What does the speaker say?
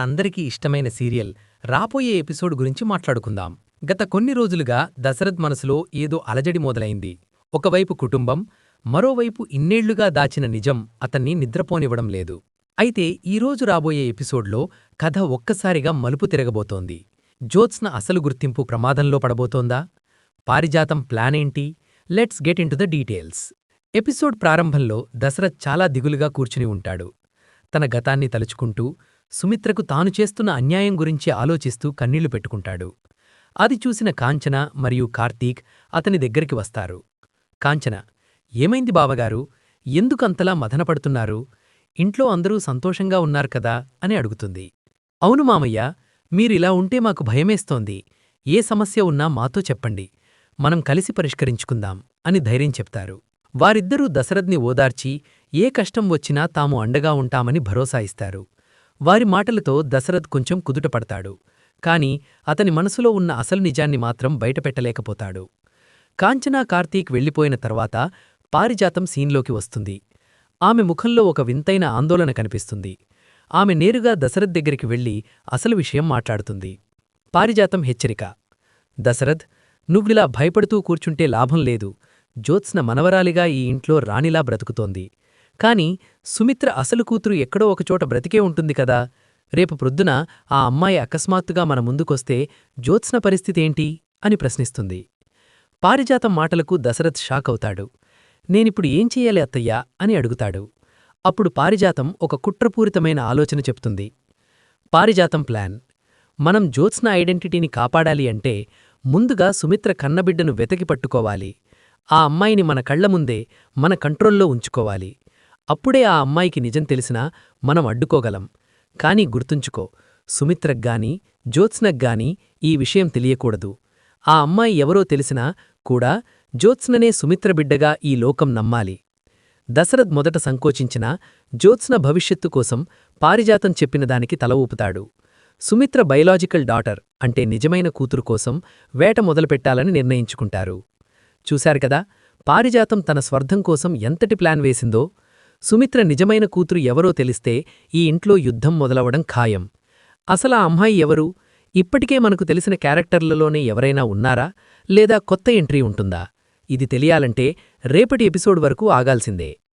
అందరికీ ఇష్టమైన సీరియల్ రాబోయే ఎపిసోడ్ గురించి మాట్లాడుకుందాం. గత కొన్ని రోజులుగా దశరథ్ మనసులో ఏదో అలజడి మొదలైంది. ఒకవైపు కుటుంబం, మరోవైపు ఇన్నేళ్లుగా దాచిన నిజం అతన్ని నిద్రపోనివ్వడం లేదు. అయితే ఈరోజు రాబోయే ఎపిసోడ్లో కథ ఒక్కసారిగా మలుపు తిరగబోతోంది. జ్యోత్స్న అసలు గుర్తింపు ప్రమాదంలో పడబోతోందా? పారిజాతం ప్లానేంటి? Let's get into the details. Episode ప్రారంభంలో దశరథ్ చాలా దిగులుగా కూర్చుని ఉంటాడు. తన గతాన్ని తలుచుకుంటూ సుమిత్రకు తాను చేస్తున్న అన్యాయం గురించి ఆలోచిస్తూ కన్నీళ్లు పెట్టుకుంటాడు. అది చూసిన కాంచన మరియు కార్తీక్ అతని దగ్గరికి వస్తారు. కాంచన, ఏమైంది బావగారు? ఎందుకంతలా మదనపడుతున్నారు? ఇంట్లో అందరూ సంతోషంగా ఉన్నారు కదా అని అడుగుతుంది. అవును మామయ్య, మీరిలా ఉంటే మాకు భయమేస్తోంది. ఏ సమస్య ఉన్నా మాతో చెప్పండి, మనం కలిసి పరిష్కరించుకుందాం అని ధైర్యం చెప్తారు. వారిద్దరూ దశరథ్ని ఓదార్చి ఏ కష్టం వచ్చినా తాము అండగా ఉంటామని భరోసా ఇస్తారు. వారి మాటలతో దశరథ్ కొంచెం కుదుటపడతాడు. కాని అతని మనసులో ఉన్న అసలు నిజాన్ని మాత్రం బయటపెట్టలేకపోతాడు. కాంచనా కార్తీక్ వెళ్లిపోయిన తర్వాత పారిజాతం సీన్లోకి వస్తుంది. ఆమె ముఖంలో ఒక వింతైన ఆందోళన కనిపిస్తుంది. ఆమె నేరుగా దశరథ్ దగ్గరికి వెళ్లి అసలు విషయం మాట్లాడుతుంది. పారిజాతం హెచ్చరిక: దశరథ్, నువ్విలా భయపడుతూ కూర్చుంటే లాభం లేదు. జ్యోత్స్న మనవరాలిగా ఈ ఇంట్లో రాణిలా బ్రతుకుతోంది. కాని సుమిత్ర అసలు కూతురు ఎక్కడో ఒకచోట బ్రతికే ఉంటుంది కదా. రేపు ప్రొద్దున ఆ అమ్మాయి అకస్మాత్తుగా మన ముందుకొస్తే జ్యోత్స్న పరిస్థితేంటి అని ప్రశ్నిస్తుంది. పారిజాతం మాటలకు దశరథ్ షాకవుతాడు. నేనిప్పుడు ఏం చెయ్యాలి అత్తయ్యా అని అడుగుతాడు. అప్పుడు పారిజాతం ఒక కుట్రపూరితమైన ఆలోచన చెప్తుంది. పారిజాతం ప్లాన్: మనం జ్యోత్స్న ఐడెంటిటీని కాపాడాలి అంటే ముందుగా సుమిత్ర కన్నబిడ్డను వెతకి పట్టుకోవాలి. ఆ అమ్మాయిని మన కళ్లముందే మన కంట్రోల్లో ఉంచుకోవాలి. అప్పుడే ఆ అమ్మాయికి నిజం తెలిసినా మనం అడ్డుకోగలం. కానీ గుర్తుంచుకో, సుమిత్రగ్గాని జ్యోత్స్నగ్గాని ఈ విషయం తెలియకూడదు. ఆ అమ్మాయి ఎవరో తెలిసినా కూడా జ్యోత్స్ననే సుమిత్ర బిడ్డగా ఈ లోకం నమ్మాలి. దశరథ్ మొదట సంకోచించినా జ్యోత్స్న భవిష్యత్తు కోసం పారిజాతం చెప్పిన దానికి తల ఊపుతాడు. సుమిత్ర బయలాజికల్ డాటర్ అంటే నిజమైన కూతురు కోసం వేట మొదలుపెట్టాలని నిర్ణయించుకుంటారు. చూశారుకదా, పారిజాతం తన స్వార్థం కోసం ఎంతటి ప్లాన్ వేసిందో. సుమిత్ర నిజమైన కూతురు ఎవరో తెలిస్తే ఈ ఇంట్లో యుద్ధం మొదలవడం ఖాయం. అసలా అమ్మాయి ఎవరు? ఇప్పటికే మనకు తెలిసిన క్యారెక్టర్లలోనే ఎవరైనా ఉన్నారా, లేదా కొత్త ఎంట్రీ ఉంటుందా? ఇది తెలియాలంటే రేపటి ఎపిసోడ్ వరకు ఆగాల్సిందే.